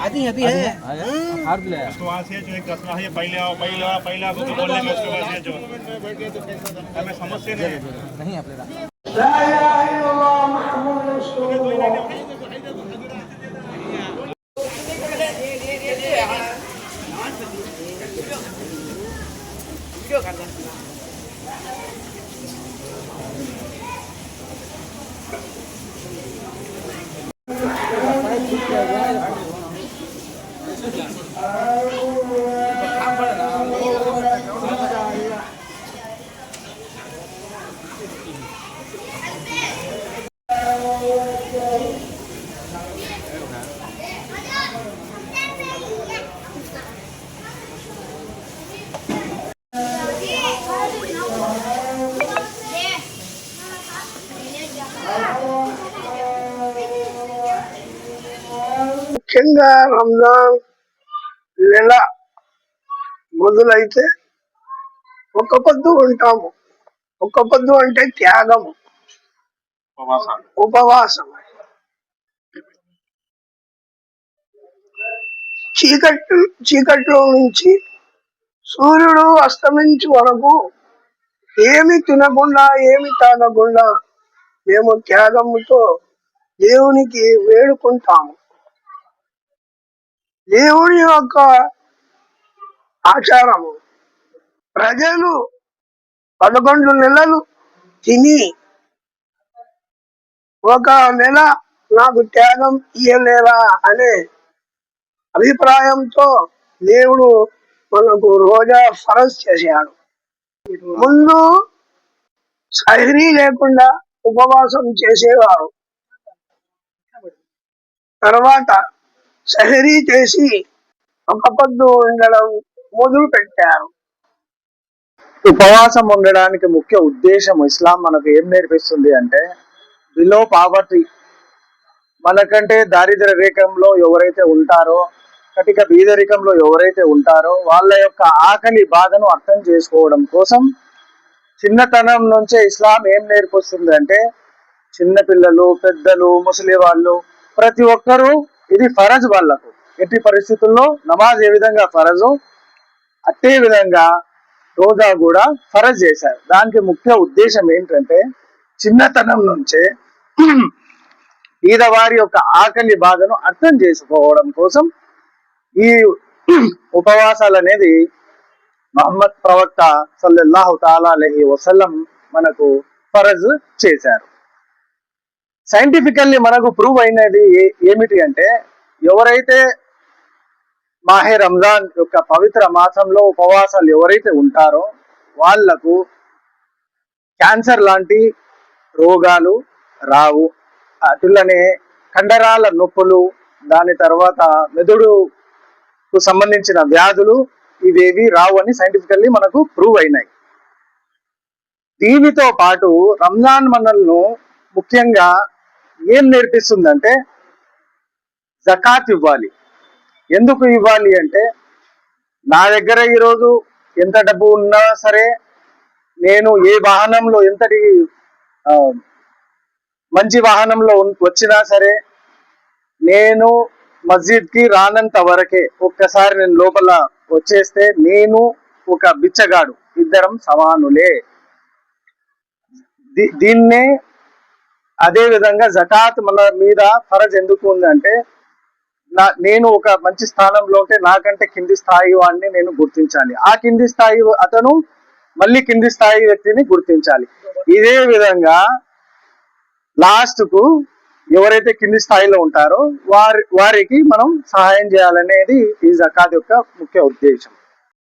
अभी अभी है उसको वहाँ से जो एक कसना है पहले आओ पहले आपको बोलने में उसके बाद से जो हमें समस्या नहीं आपले ला इलाहा इल्लल्लाह मुहम्मद रसूलुल्लाह वीडियो करना ముఖ్యంగా రంజాన్ నెల మొదలైతే ఒక్క పొద్దు ఉంటాము. ఒక్క పొద్దు అంటే త్యాగము, ఉపవాసం. చీకట్లో నుంచి సూర్యుడు అస్తమించే వరకు ఏమి తినకుండా ఏమి తాగకుండా మేము త్యాగముతో దేవునికి వేడుకుంటాము. దేవుని యొక్క ఆచారము ప్రజలు 11 నెలలు తిని ఒక నెల నాకు త్యాగం ఇయ్యలేరా అనే అభిప్రాయంతో దేవుడు మనకు రోజా ఫరజ్ చేశాడు. ముందు సహరీ లేకుండా ఉపవాసం చేసేవారు, తర్వాత సహరీ చేసి ఒక పొద్దు ఉండడం మొదలు పెట్టారు. ఉపవాసం ఉండడానికి ముఖ్య ఉద్దేశం ఇస్లాం మనకు ఏం నేర్పిస్తుంది అంటే, బిలో పావర్టీ, మనకంటే దారిద్ర్య రేఖంలో ఎవరైతే ఉంటారో, కటిక బీదరికంలో ఎవరైతే ఉంటారో వాళ్ళ యొక్క ఆకలి బాధను అర్థం చేసుకోవడం కోసం చిన్నతనం నుంచే ఇస్లాం ఏం నేర్పిస్తుంది అంటే, చిన్నపిల్లలు, పెద్దలు, ముసలి వాళ్ళు ప్రతి ఒక్కరూ ఇది ఫరజ్. వాళ్ళకు ఎట్టి పరిస్థితుల్లో నమాజ్ ఏ విధంగా ఫరజు, అట్టే విధంగా రోజా కూడా ఫరజ్ చేశారు. దానికి ముఖ్య ఉద్దేశం ఏంటంటే, చిన్నతనం నుంచే ఈదవారి యొక్క ఆకలి బాధను అర్థం చేసుకోవడం కోసం ఈ ఉపవాసాలు అనేది మహమ్మద్ ప్రవక్త సల్లల్లాహు తాలా అలైహి వసల్లం మనకు ఫరజ్ చేశారు. సైంటిఫికల్లీ మనకు ప్రూవ్ అయినది ఏమిటి అంటే, ఎవరైతే మాహే రంజాన్ యొక్క పవిత్ర మాసంలో ఉపవాసాలు ఎవరైతే ఉంటారో వాళ్లకు క్యాన్సర్ లాంటి రోగాలు రావు. అటులనే కండరాల నొప్పులు, దాని తర్వాత మెదడుకు సంబంధించిన వ్యాధులు ఇవేవి రావు అని సైంటిఫికల్లీ మనకు ప్రూవ్ అయినాయి. దీనితో పాటు రంజాన్ మనల్ని ముఖ్యంగా ఏం నేర్పిస్తుందంటే, జకాత్ ఇవ్వాలి. ఎందుకు ఇవ్వాలి అంటే, నా దగ్గర ఈరోజు ఎంత డబ్బు ఉన్నా సరే, నేను ఏ వాహనంలో ఎంతటి మంచి వాహనంలో వచ్చినా సరే, నేను మస్జిద్కి రానంత వరకే, ఒక్కసారి నేను లోపల వచ్చేస్తే నేను ఒక బిచ్చగాడు, ఇద్దరం సమానులే. దీన్నే అదే విధంగా జకాత్ మన మీద ఫరజ్ ఎందుకు ఉందంటే, నేను ఒక మంచి స్థానంలో ఉంటే నాకంటే కింది స్థాయి వాడిని నేను గుర్తించాలి, ఆ కింది స్థాయి అతను మళ్ళీ కింది స్థాయి వ్యక్తిని గుర్తించాలి. ఇదే విధంగా లాస్ట్ కు ఎవరైతే కింది స్థాయిలో ఉంటారో వారికి మనం సహాయం చేయాలనేది ఈ జకాత్ యొక్క ముఖ్య ఉద్దేశం.